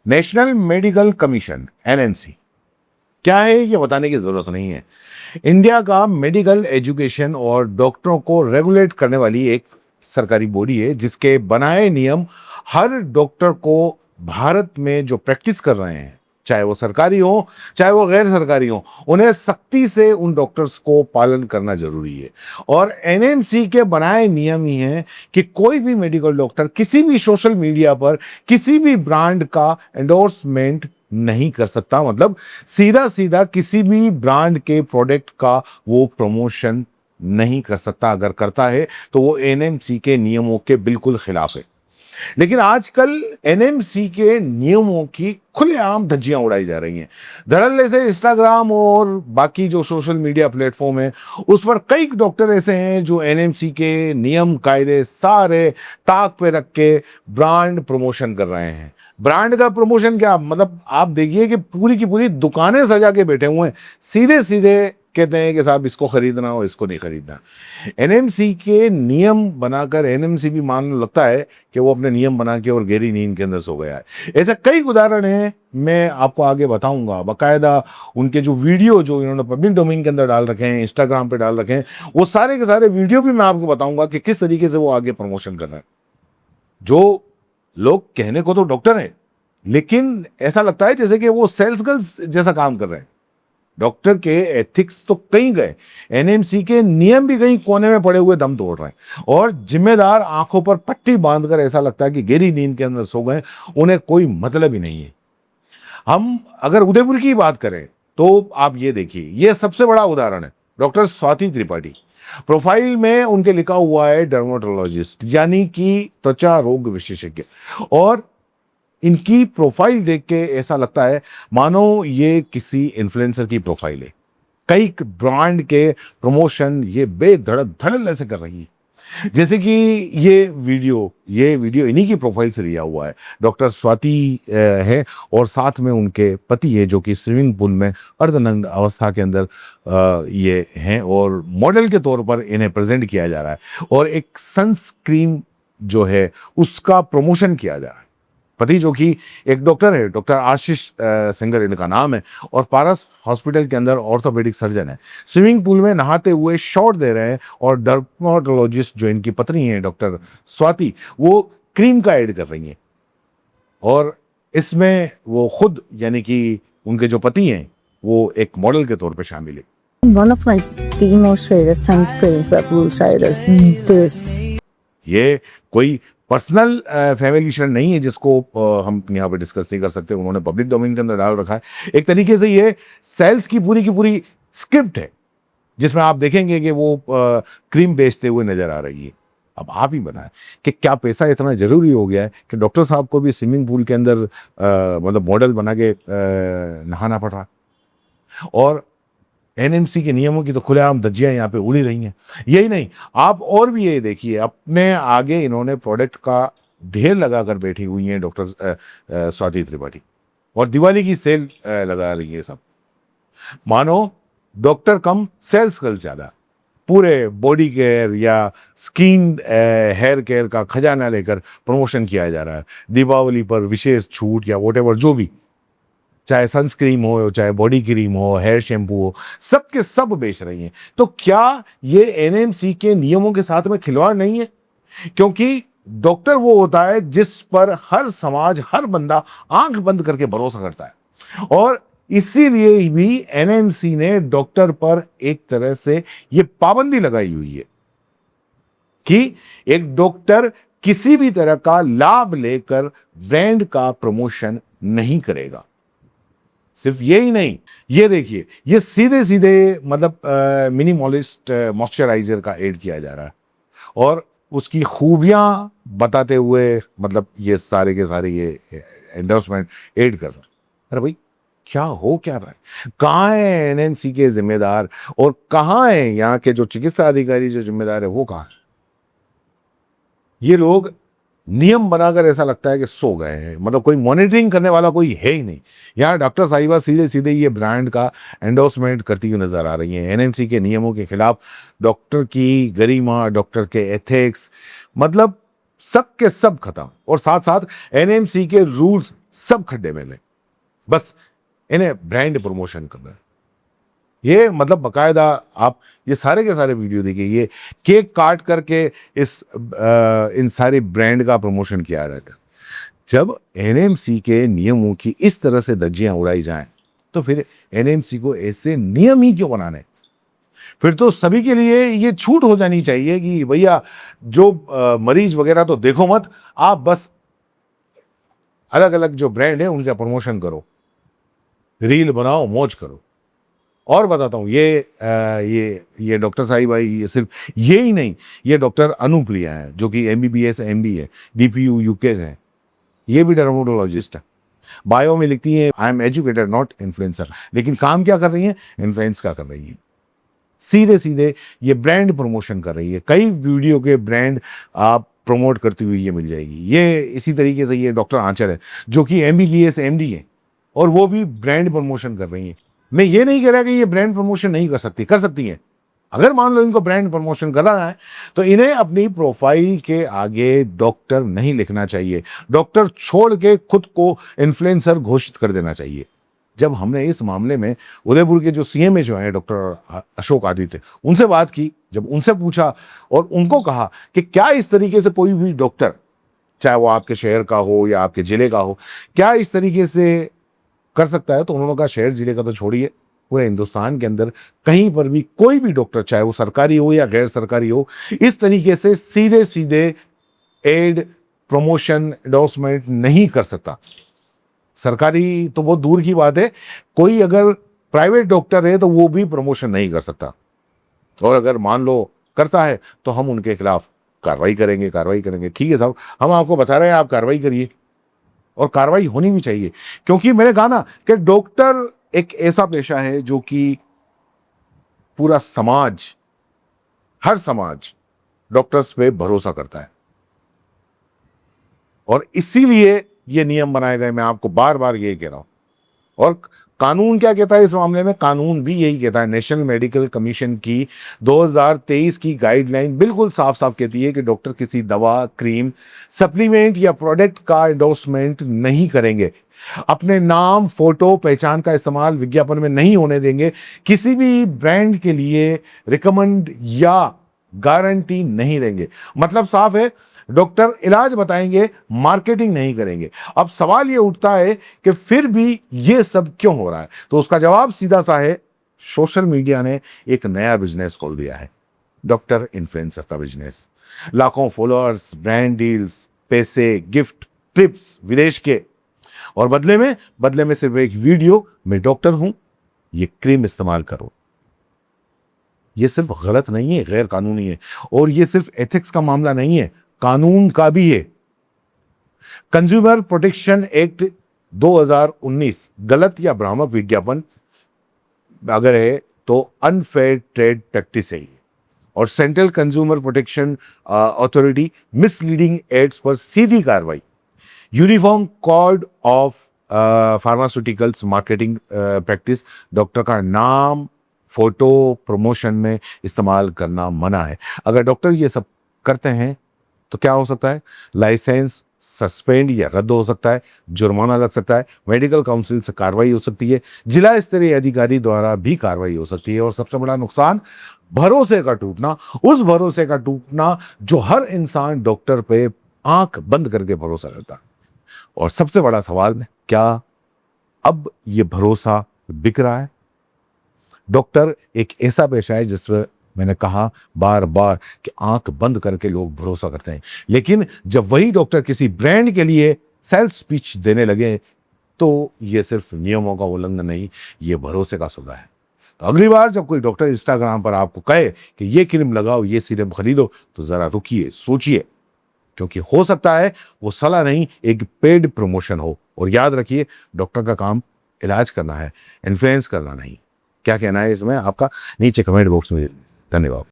National medical commission NMC क्या है ये बताने की जरूरत नहीं है। इंडिया का मेडिकल एजुकेशन और डॉक्टरों को रेगुलेट करने वाली एक सरकारी बॉडी है जिसके बनाए नियम हर डॉक्टर को भारत में जो प्रैक्टिस कर रहे हैं, चाहे वो सरकारी हो चाहे वो गैर सरकारी हो, उन्हें सख्ती से उन डॉक्टर्स को पालन करना जरूरी है। और एनएमसी के बनाए नियम ही हैं कि कोई भी मेडिकल डॉक्टर किसी भी सोशल मीडिया पर किसी भी ब्रांड का एंडोर्समेंट नहीं कर सकता। मतलब सीधा सीधा किसी भी ब्रांड के प्रोडक्ट का वो प्रमोशन नहीं कर सकता। अगर करता है तो वो एनएमसी के नियमों के बिल्कुल खिलाफ है। लेकिन आजकल एनएमसी के नियमों की खुलेआम धज्जियां उड़ाई जा रही हैं। धड़ल्ले से इंस्टाग्राम और बाकी जो सोशल मीडिया प्लेटफॉर्म है उस पर कई डॉक्टर ऐसे हैं जो एनएमसी के नियम कायदे सारे ताक पे रख के ब्रांड प्रमोशन कर रहे हैं। ब्रांड का प्रमोशन क्या, मतलब आप देखिए कि पूरी की पूरी दुकानें सजा के बैठे हुए हैं, सीधे सीधे कहते हैं कि साहब इसको खरीदना हो इसको नहीं खरीदना। एनएमसी के नियम बनाकर एनएमसी भी मान लगता है कि वो अपने नियम बना के और गहरी नींद के अंदर सो गया है। ऐसे कई उदाहरण हैं, मैं आपको आगे बताऊंगा। बाकायदा उनके जो वीडियो जो इन्होंने पब्लिक डोमेन के अंदर डाल रखे हैं, इंस्टाग्राम पे डाल रखे हैं, वो सारे के सारे वीडियो भी मैं आपको बताऊंगा कि किस तरीके से वो आगे प्रमोशन कर रहे हैं। जो लोग कहने को तो डॉक्टर हैं लेकिन ऐसा लगता है जैसे कि वो सेल्स गर्ल्स जैसा काम कर रहे हैं। डॉक्टर के एथिक्स तो कहीं गए, एनएमसी के नियम भी कहीं कोने में पड़े हुए दम तोड़ रहे हैं। और जिम्मेदार आंखों पर पट्टी बांधकर ऐसा लगता है कि गहरी नींद के अंदर सो गए, उन्हें कोई मतलब ही नहीं है। हम अगर उदयपुर की बात करें तो आप ये देखिए, ये सबसे बड़ा उदाहरण है। डॉक्टर स्वाति त्रिपाठी, प्रोफाइल में उनके लिखा हुआ है डर्मेटोलॉजिस्ट, यानी कि त्वचा रोग विशेषज्ञ। और इनकी प्रोफाइल देख के ऐसा लगता है मानो ये किसी इन्फ्लुएंसर की प्रोफाइल है। कई ब्रांड के प्रमोशन ये बेधड़क धड़ल्ले से कर रही है। जैसे कि ये वीडियो इन्हीं की प्रोफाइल से लिया हुआ है। डॉक्टर स्वाति है और साथ में उनके पति है जो कि स्विमिंग पूल में अर्धनग्न अवस्था के अंदर ये हैं और मॉडल के तौर पर इन्हें प्रेजेंट किया जा रहा है। और एक सनस्क्रीन जो है उसका प्रमोशन किया जा रहा है। पति जो कि एक डॉक्टर है, डॉक्टर आशीष सिंगर इनका नाम है, और पारस हॉस्पिटल के अंदर ऑर्थोपेडिक सर्जन है। स्विमिंग पूल में नहाते हुए शॉट दे रहे हैं और डर्मेटोलॉजिस्ट जो इनकी पत्नी है डॉक्टर स्वाति, वो क्रीम का ऐड कर रही हैं। और इसमें वो खुद यानी कि उनके जो पति हैं वो एक मॉडल के तौर पे शामिल है। One of my the most favorite sunscreens by Poolside is this. ये कोई पर्सनल फैमिली शेयर नहीं है जिसको हम यहाँ पे डिस्कस नहीं कर सकते। उन्होंने पब्लिक डोमेन के अंदर डाल रखा है। एक तरीके से ये सेल्स की पूरी स्क्रिप्ट है जिसमें आप देखेंगे कि वो क्रीम बेचते हुए नजर आ रही है। अब आप ही बताएं कि क्या पैसा इतना जरूरी हो गया है कि डॉक्टर साहब को भी स्विमिंग पूल के अंदर मतलब मॉडल बना के नहाना पड़ रहा। और एनएमसी के नियमों की तो खुलेआम धज्जियां यहाँ पे उड़ी रही हैं। यही नहीं, आप और भी ये देखिए, अपने आगे इन्होंने प्रोडक्ट का ढेर लगाकर बैठी हुई हैं डॉक्टर स्वाति त्रिपाठी, और दिवाली की सेल लगा रही है सब। मानो डॉक्टर कम सेल्स गर्ल ज्यादा। पूरे बॉडी केयर या स्किन हेयर केयर का खजाना लेकर प्रमोशन किया जा रहा है। दीपावली पर विशेष छूट या वॉटेवर जो भी, चाहे सनस्क्रीन हो चाहे बॉडी क्रीम हो हेयर शैम्पू हो, सब के सब बेच रही हैं। तो क्या ये एनएमसी के नियमों के साथ में खिलवाड़ नहीं है? क्योंकि डॉक्टर वो होता है जिस पर हर समाज हर बंदा आंख बंद करके भरोसा करता है। और इसीलिए भी एनएमसी ने डॉक्टर पर एक तरह से ये पाबंदी लगाई हुई है कि एक डॉक्टर किसी भी तरह का लाभ लेकर ब्रांड का प्रमोशन नहीं करेगा। सिर्फ ये ही नहीं, ये देखिए, ये सीधे सीधे मतलब मिनिमलिस्ट मॉइस्चराइजर का ऐड किया जा रहा है और उसकी खूबियां बताते हुए मतलब ये सारे के सारे ये एंडोर्समेंट ऐड कर रहे हैं। अरे भाई क्या रहा है? कहाँ है एनएमसी के जिम्मेदार और कहाँ है यहाँ के जो चिकित्सा अधिकारी जो जिम्मेदार है वो कहाँ है? ये लोग नियम बनाकर ऐसा लगता है कि सो गए हैं, मतलब कोई मॉनिटरिंग करने वाला कोई है ही नहीं। यहाँ डॉक्टर साहिबा सीधे सीधे ये ब्रांड का एंडोर्समेंट करती हुई नजर आ रही हैं। एनएमसी के नियमों के खिलाफ डॉक्टर की गरिमा, डॉक्टर के एथिक्स, मतलब सब के सब खत्म। और साथ साथ एनएमसी के रूल्स सब खड्डे में गए, बस इन्हें ब्रांड प्रमोशन करना है। ये मतलब बकायदा आप ये सारे के सारे वीडियो देखिए, ये केक काट करके इन सारे ब्रांड का प्रमोशन किया रहता है। जब एनएमसी के नियमों की इस तरह से धज्जियां उड़ाई जाएं, तो फिर एनएमसी को ऐसे नियम ही क्यों बनाने? फिर तो सभी के लिए ये छूट हो जानी चाहिए कि भैया जो मरीज वगैरह तो देखो मत, आप बस अलग अलग जो ब्रांड है उनका प्रमोशन करो, रील बनाओ, मौज करो। और बताता हूँ, ये डॉक्टर साहिब भाई, ये सिर्फ ये ही नहीं, ये डॉक्टर अनुप्रिया है जो कि एमबीबीएस एमडी है, डीपीयू यूके है, ये भी डर्मेटोलॉजिस्ट है। बायो में लिखती है I am educated not influencer, लेकिन काम क्या कर रही है? इन्फ्लुएंस का कर रही है, सीधे सीधे ये ब्रांड प्रमोशन कर रही है। कई वीडियो के ब्रांड आप प्रमोट करती हुई ये मिल जाएगी। ये इसी तरीके से ये डॉक्टर आंचल है जो कि एमबीबीएस एमडी है, और वो भी ब्रांड प्रमोशन कर रही है। मैं ये नहीं कह रहा कि ये ब्रांड प्रमोशन नहीं कर सकती, कर सकती हैं। अगर मान लो इनको ब्रांड प्रमोशन करना है तो इन्हें अपनी प्रोफाइल के आगे डॉक्टर नहीं लिखना चाहिए, डॉक्टर छोड़ के खुद को इन्फ्लुएंसर घोषित कर देना चाहिए। जब हमने इस मामले में उदयपुर के जो सीएमए जो हैं डॉक्टर अशोक आदित्य, उनसे बात की, जब उनसे पूछा और उनको कहा कि क्या इस तरीके से कोई भी डॉक्टर, चाहे वो आपके शहर का हो या आपके जिले का हो, क्या इस तरीके से कर सकता है? तो उन्होंने कहा शहर जिले का तो छोड़िए, पूरे हिंदुस्तान के अंदर कहीं पर भी कोई भी डॉक्टर, चाहे वो सरकारी हो या गैर सरकारी हो, इस तरीके से सीधे सीधे एड, प्रमोशन, एंडोर्समेंट नहीं कर सकता। सरकारी तो बहुत दूर की बात है, कोई अगर प्राइवेट डॉक्टर है तो वो भी प्रमोशन नहीं कर सकता। और अगर मान लो करता है तो हम उनके खिलाफ कार्रवाई करेंगे। ठीक है साहब, हम आपको बता रहे हैं, आप कार्रवाई करिए, और कार्रवाई होनी भी चाहिए। क्योंकि मैंने कहा ना कि डॉक्टर एक ऐसा पेशा है जो कि पूरा समाज, हर समाज डॉक्टर्स पे भरोसा करता है, और इसीलिए ये नियम बनाए गए। मैं आपको बार बार यही कह रहा हूं। और कानून क्या कहता है इस मामले में? कानून भी यही कहता है। नेशनल मेडिकल कमीशन की 2023 की गाइडलाइन बिल्कुल साफ साफ कहती है कि डॉक्टर किसी दवा, क्रीम, सप्लीमेंट या प्रोडक्ट का एंडोर्समेंट नहीं करेंगे, अपने नाम, फोटो, पहचान का इस्तेमाल विज्ञापन में नहीं होने देंगे, किसी भी ब्रांड के लिए रिकमेंड या गारंटी नहीं देंगे। मतलब साफ है, डॉक्टर इलाज बताएंगे, मार्केटिंग नहीं करेंगे। अब सवाल ये उठता है कि फिर भी ये सब क्यों हो रहा है? तो उसका जवाब सीधा सा है, सोशल मीडिया ने एक नया बिजनेस खोल दिया है, डॉक्टर इन्फ्लुएंसर का बिजनेस। लाखों फॉलोअर्स, ब्रांड डील्स, पैसे, गिफ्ट, ट्रिप्स विदेश के, और बदले में सिर्फ एक वीडियो, मैं डॉक्टर हूं, ये क्रीम इस्तेमाल करो। ये सिर्फ गलत नहीं है, गैर कानूनी है, और ये सिर्फ एथिक्स का मामला नहीं है, कानून का भी है। कंज्यूमर प्रोटेक्शन एक्ट 2019 गलत या भ्रामक विज्ञापन अगर है तो अनफेयर ट्रेड प्रैक्टिस है, और central consumer protection authority misleading ads पर सीधी कार्रवाई। Uniform code of pharmaceuticals marketing practice, doctor का नाम, फोटो प्रमोशन में इस्तेमाल करना मना है। अगर डॉक्टर ये सब करते हैं तो क्या हो सकता है? लाइसेंस सस्पेंड या रद्द हो सकता है, जुर्माना लग सकता है, मेडिकल काउंसिल से कार्रवाई हो सकती है, जिला स्तरीय अधिकारी द्वारा भी कार्रवाई हो सकती है, और सबसे बड़ा नुकसान भरोसे का टूटना, उस भरोसे का टूटना जो हर इंसान डॉक्टर पे आंख बंद करके भरोसा करता। और सबसे बड़ा सवाल है, क्या अब ये भरोसा बिक रहा है? डॉक्टर एक ऐसा पेशा है जिस पर मैंने कहा बार बार कि आंख बंद करके लोग भरोसा करते हैं, लेकिन जब वही डॉक्टर किसी ब्रांड के लिए सेल्फ स्पीच देने लगे तो ये सिर्फ नियमों का उल्लंघन नहीं, ये भरोसे का सौदा है। तो अगली बार जब कोई डॉक्टर इंस्टाग्राम पर आपको कहे कि ये क्रीम लगाओ, ये सीरम खरीदो, तो जरा रुकिए, सोचिए, क्योंकि हो सकता है वो सलाह नहीं, एक पेड प्रमोशन हो। और याद रखिए, डॉक्टर का काम इलाज करना है, इन्फ्लुएंस करना नहीं। क्या कहना है इसमें आपका? नीचे कमेंट बॉक्स में। धन्यवाद।